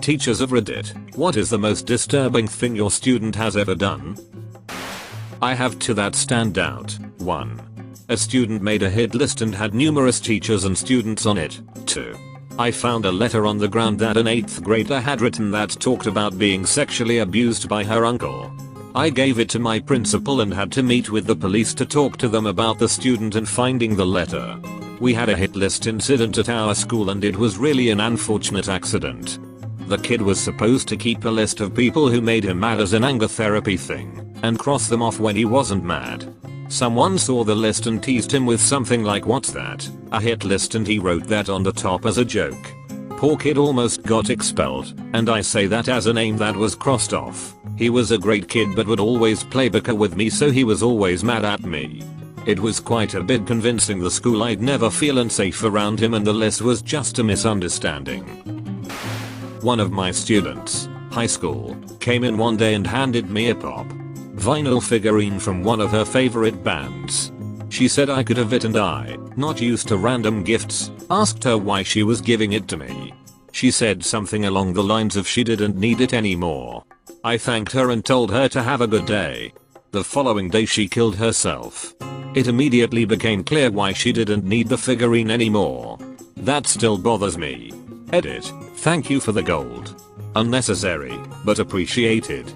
teachers of Reddit, what is the most disturbing thing your student has ever done? I have two that stand out. 1. A student made a hit list and had numerous teachers and students on it. 2. I found a letter on the ground that an 8th grader had written that talked about being sexually abused by her uncle. I gave it to my principal and had to meet with the police to talk to them about the student and finding the letter. We had a hit list incident at our school and it was really an unfortunate accident. The kid was supposed to keep a list of people who made him mad as an anger therapy thing, and cross them off when he wasn't mad. Someone saw the list and teased him with something like, "What's that? A hit list?" and he wrote that on the top as a joke. Poor kid almost got expelled, and I say that as a name that was crossed off. He was a great kid but would always play bicker with me, so he was always mad at me. It was quite a bit convincing the school I'd never feel unsafe around him and the list was just a misunderstanding. One of my students, high school, came in one day and handed me a pop vinyl figurine from one of her favorite bands. She said I could have it and I, not used to random gifts, asked her why she was giving it to me. She said something along the lines of she didn't need it anymore. I thanked her and told her to have a good day. The following day she killed herself. It immediately became clear why she didn't need the figurine anymore. That still bothers me. Edit. Thank you for the gold. Unnecessary, but appreciated.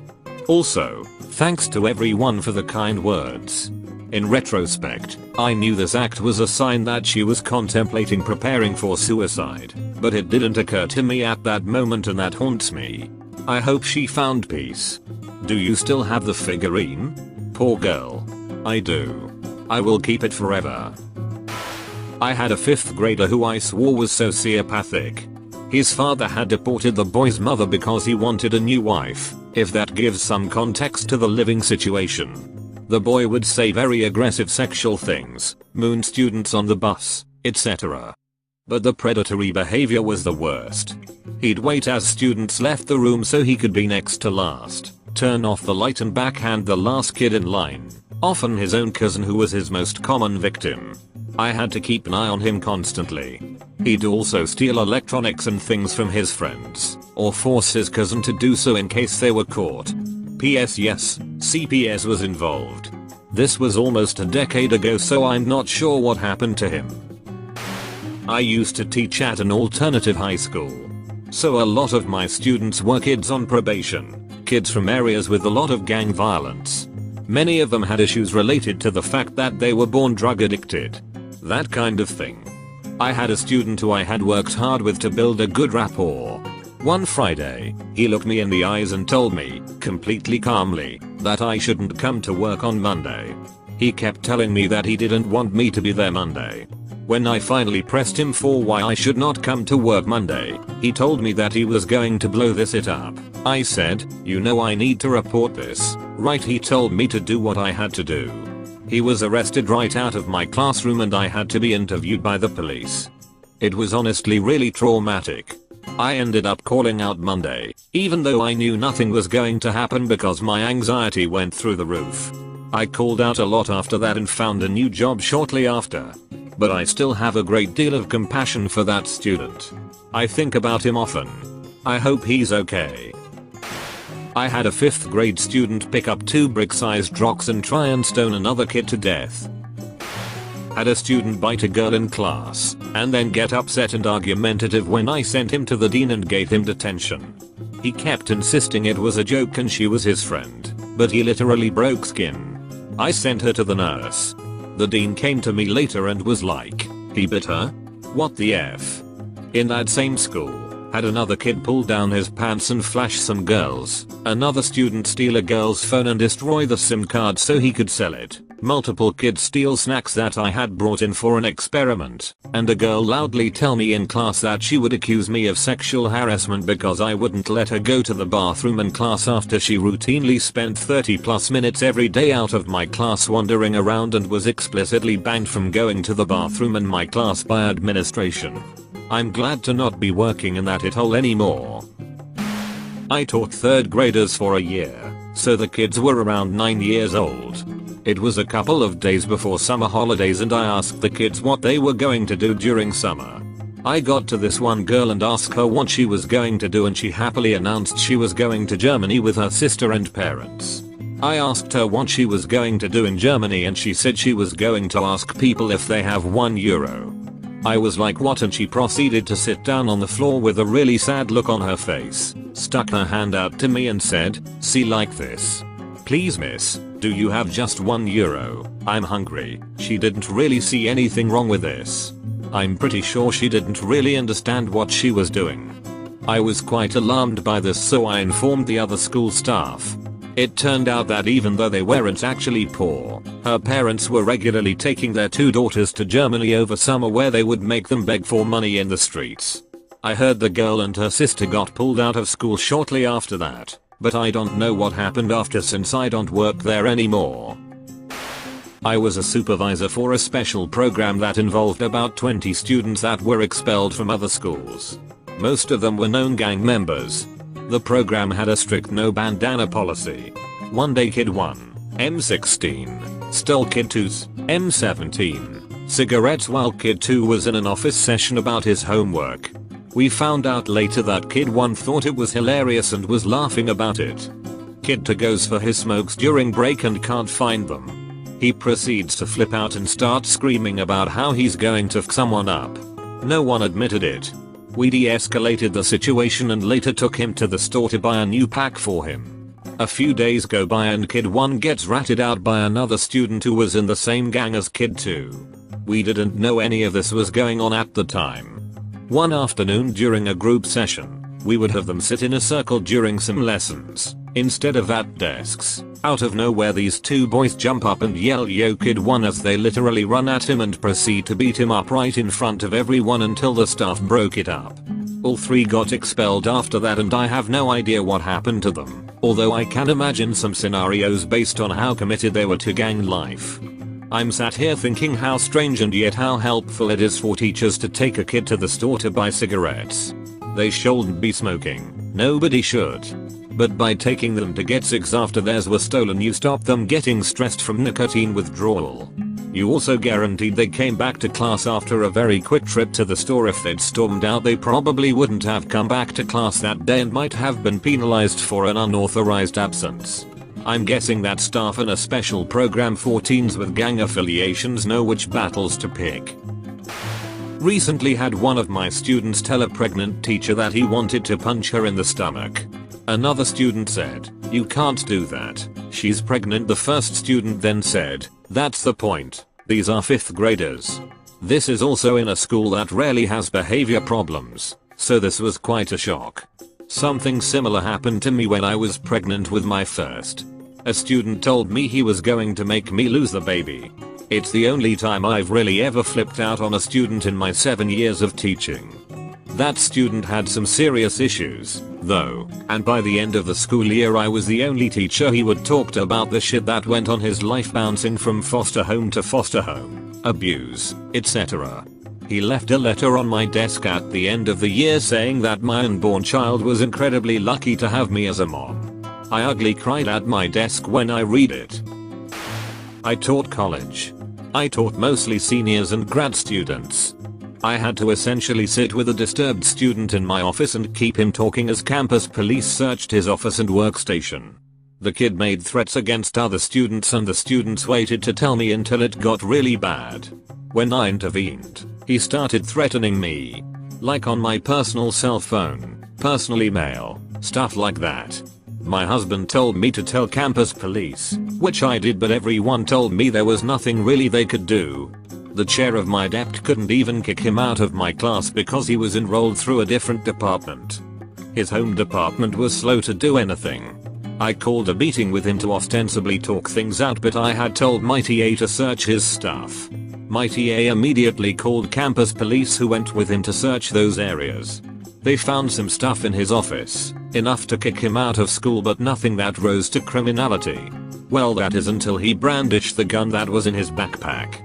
Also, thanks to everyone for the kind words. In retrospect, I knew this act was a sign that she was contemplating preparing for suicide, but it didn't occur to me at that moment and that haunts me. I hope she found peace. Do you still have the figurine? Poor girl. I do. I will keep it forever. I had a 5th grader who I swore was sociopathic. His father had deported the boy's mother because he wanted a new wife, if that gives some context to the living situation. The boy would say very aggressive sexual things, moon students on the bus, etc. But the predatory behavior was the worst. He'd wait as students left the room so he could be next to last, turn off the light and backhand the last kid in line, often his own cousin who was his most common victim. I had to keep an eye on him constantly. He'd also steal electronics and things from his friends, or force his cousin to do so in case they were caught. P.S. Yes, CPS was involved. This was almost a decade ago, so I'm not sure what happened to him. I used to teach at an alternative high school. So a lot of my students were kids on probation, kids from areas with a lot of gang violence. Many of them had issues related to the fact that they were born drug addicted. That kind of thing. I had a student who I had worked hard with to build a good rapport. One Friday, he looked me in the eyes and told me, completely calmly, that I shouldn't come to work on Monday. He kept telling me that he didn't want me to be there Monday. When I finally pressed him for why I should not come to work Monday, he told me that he was going to blow it up. I said, "You know I need to report this, right?" He told me to do what I had to do. He was arrested right out of my classroom and I had to be interviewed by the police. It was honestly really traumatic. I ended up calling out Monday, even though I knew nothing was going to happen because my anxiety went through the roof. I called out a lot after that and found a new job shortly after. But I still have a great deal of compassion for that student. I think about him often. I hope he's okay. I had a 5th grade student pick up 2 brick-sized rocks and try and stone another kid to death. Had a student bite a girl in class, and then get upset and argumentative when I sent him to the dean and gave him detention. He kept insisting it was a joke and she was his friend, but he literally broke skin. I sent her to the nurse. The dean came to me later and was like, "He bit her? What the F?" In that same school, had another kid pull down his pants and flash some girls, another student steal a girl's phone and destroy the SIM card so he could sell it, multiple kids steal snacks that I had brought in for an experiment, and a girl loudly tell me in class that she would accuse me of sexual harassment because I wouldn't let her go to the bathroom in class after she routinely spent 30+ minutes every day out of my class wandering around and was explicitly banned from going to the bathroom in my class by administration. I'm glad to not be working in that hole anymore. I taught 3rd graders for a year, so the kids were around 9 years old. It was a couple of days before summer holidays and I asked the kids what they were going to do during summer. I got to this one girl and asked her what she was going to do, and she happily announced she was going to Germany with her sister and parents. I asked her what she was going to do in Germany and she said she was going to ask people if they have €1. I was like, what? And she proceeded to sit down on the floor with a really sad look on her face, stuck her hand out to me and said, "See, like this. Please miss, do you have just €1? I'm hungry." She didn't really see anything wrong with this. I'm pretty sure she didn't really understand what she was doing. I was quite alarmed by this, so I informed the other school staff. It turned out that even though they weren't actually poor, her parents were regularly taking their 2 daughters to Germany over summer, where they would make them beg for money in the streets. I heard the girl and her sister got pulled out of school shortly after that, but I don't know what happened after since I don't work there anymore. I was a supervisor for a special program that involved about 20 students that were expelled from other schools. Most of them were known gang members. The program had a strict no bandana policy. One day Kid 1, M16, stole Kid 2's, M17, cigarettes while Kid 2 was in an office session about his homework. We found out later that Kid 1 thought it was hilarious and was laughing about it. Kid 2 goes for his smokes during break and can't find them. He proceeds to flip out and start screaming about how he's going to f someone up. No one admitted it. We de-escalated the situation and later took him to the store to buy a new pack for him. A few days go by and Kid 1 gets ratted out by another student who was in the same gang as Kid 2. We didn't know any of this was going on at the time. One afternoon during a group session, we would have them sit in a circle during some lessons, instead of at desks. Out of nowhere these 2 boys jump up and yell "Yo Kid 1" as they literally run at him and proceed to beat him up right in front of everyone until the staff broke it up. All 3 got expelled after that, and I have no idea what happened to them, although I can imagine some scenarios based on how committed they were to gang life. I'm sat here thinking how strange and yet how helpful it is for teachers to take a kid to the store to buy cigarettes. They shouldn't be smoking, nobody should. But by taking them to get cigs after theirs were stolen, you stop them getting stressed from nicotine withdrawal. You also guaranteed they came back to class after a very quick trip to the store. If they'd stormed out, they probably wouldn't have come back to class that day and might have been penalized for an unauthorized absence. I'm guessing that staff in a special program for teens with gang affiliations know which battles to pick. Recently had one of my students tell a pregnant teacher that he wanted to punch her in the stomach. Another student said, "You can't do that. She's pregnant." The first student then said, "That's the point. These are 5th graders." This is also in a school that rarely has behavior problems, so this was quite a shock. Something similar happened to me when I was pregnant with my first. A student told me he was going to make me lose the baby. It's the only time I've really ever flipped out on a student in my 7 years of teaching. That student had some serious issues, though, and by the end of the school year I was the only teacher he would talk to about the shit that went on his life, bouncing from foster home to foster home, abuse, etc. He left a letter on my desk at the end of the year saying that my unborn child was incredibly lucky to have me as a mom. I ugly cried at my desk when I read it. I taught college. I taught mostly seniors and grad students. I had to essentially sit with a disturbed student in my office and keep him talking as campus police searched his office and workstation. The kid made threats against other students and the students waited to tell me until it got really bad. When I intervened, he started threatening me. Like on my personal cell phone, personal email, stuff like that. My husband told me to tell campus police, which I did, but everyone told me there was nothing really they could do. The chair of my dept couldn't even kick him out of my class because he was enrolled through a different department. His home department was slow to do anything. I called a meeting with him to ostensibly talk things out, but I had told my TA to search his stuff. My TA immediately called campus police, who went with him to search those areas. They found some stuff in his office, enough to kick him out of school, but nothing that rose to criminality. Well, that is until he brandished the gun that was in his backpack.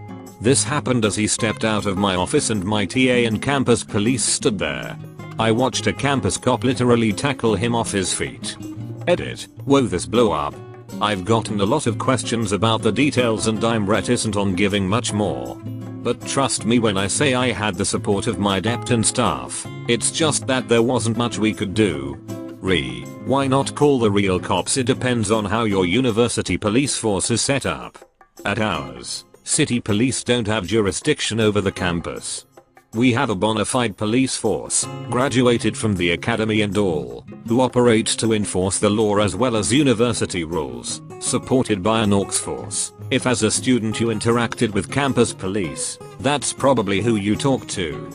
This happened as he stepped out of my office and my TA and campus police stood there. I watched a campus cop literally tackle him off his feet. Edit. Whoa, this blew up. I've gotten a lot of questions about the details and I'm reticent on giving much more. But trust me when I say I had the support of my dept and staff, it's just that there wasn't much we could do. Why not call the real cops? It depends on how your university police force is set up. At ours, city police don't have jurisdiction over the campus. We have a bona fide police force, graduated from the academy and all, who operates to enforce the law as well as university rules, supported by an aux force. If as a student you interacted with campus police, that's probably who you talk to.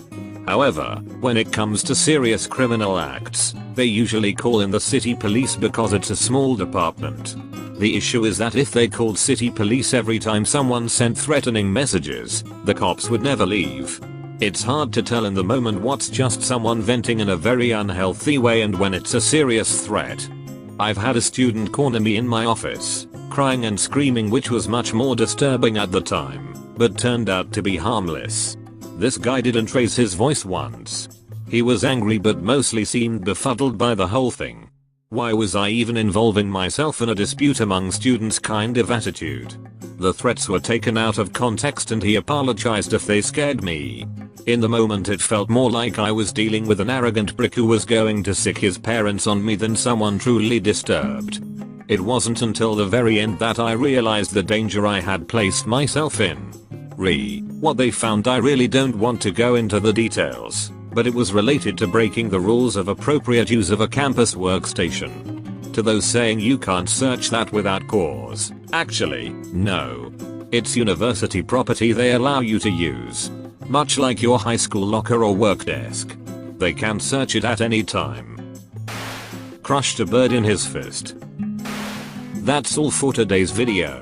However, when it comes to serious criminal acts, they usually call in the city police because it's a small department. The issue is that if they called city police every time someone sent threatening messages, the cops would never leave. It's hard to tell in the moment what's just someone venting in a very unhealthy way and when it's a serious threat. I've had a student corner me in my office, crying and screaming, which was much more disturbing at the time, but turned out to be harmless. This guy didn't raise his voice once. He was angry but mostly seemed befuddled by the whole thing. Why was I even involving myself in a dispute among students kind of attitude? The threats were taken out of context and he apologized if they scared me. In the moment it felt more like I was dealing with an arrogant prick who was going to sick his parents on me than someone truly disturbed. It wasn't until the very end that I realized the danger I had placed myself in. What they found, I really don't want to go into the details, but it was related to breaking the rules of appropriate use of a campus workstation. To those saying you can't search that without cause, actually, no. It's university property they allow you to use. Much like your high school locker or work desk. They can search it at any time. Crushed a bird in his fist. That's all for today's video.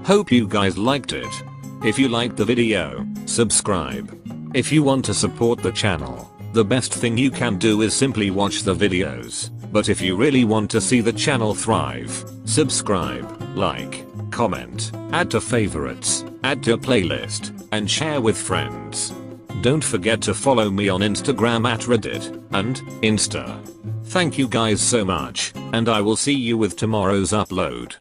Hope you guys liked it. If you liked the video, subscribe. If you want to support the channel, the best thing you can do is simply watch the videos. But if you really want to see the channel thrive, subscribe, like, comment, add to favorites, add to playlist, and share with friends. Don't forget to follow me on Instagram at Reddit and Insta. Thank you guys so much, and I will see you with tomorrow's upload.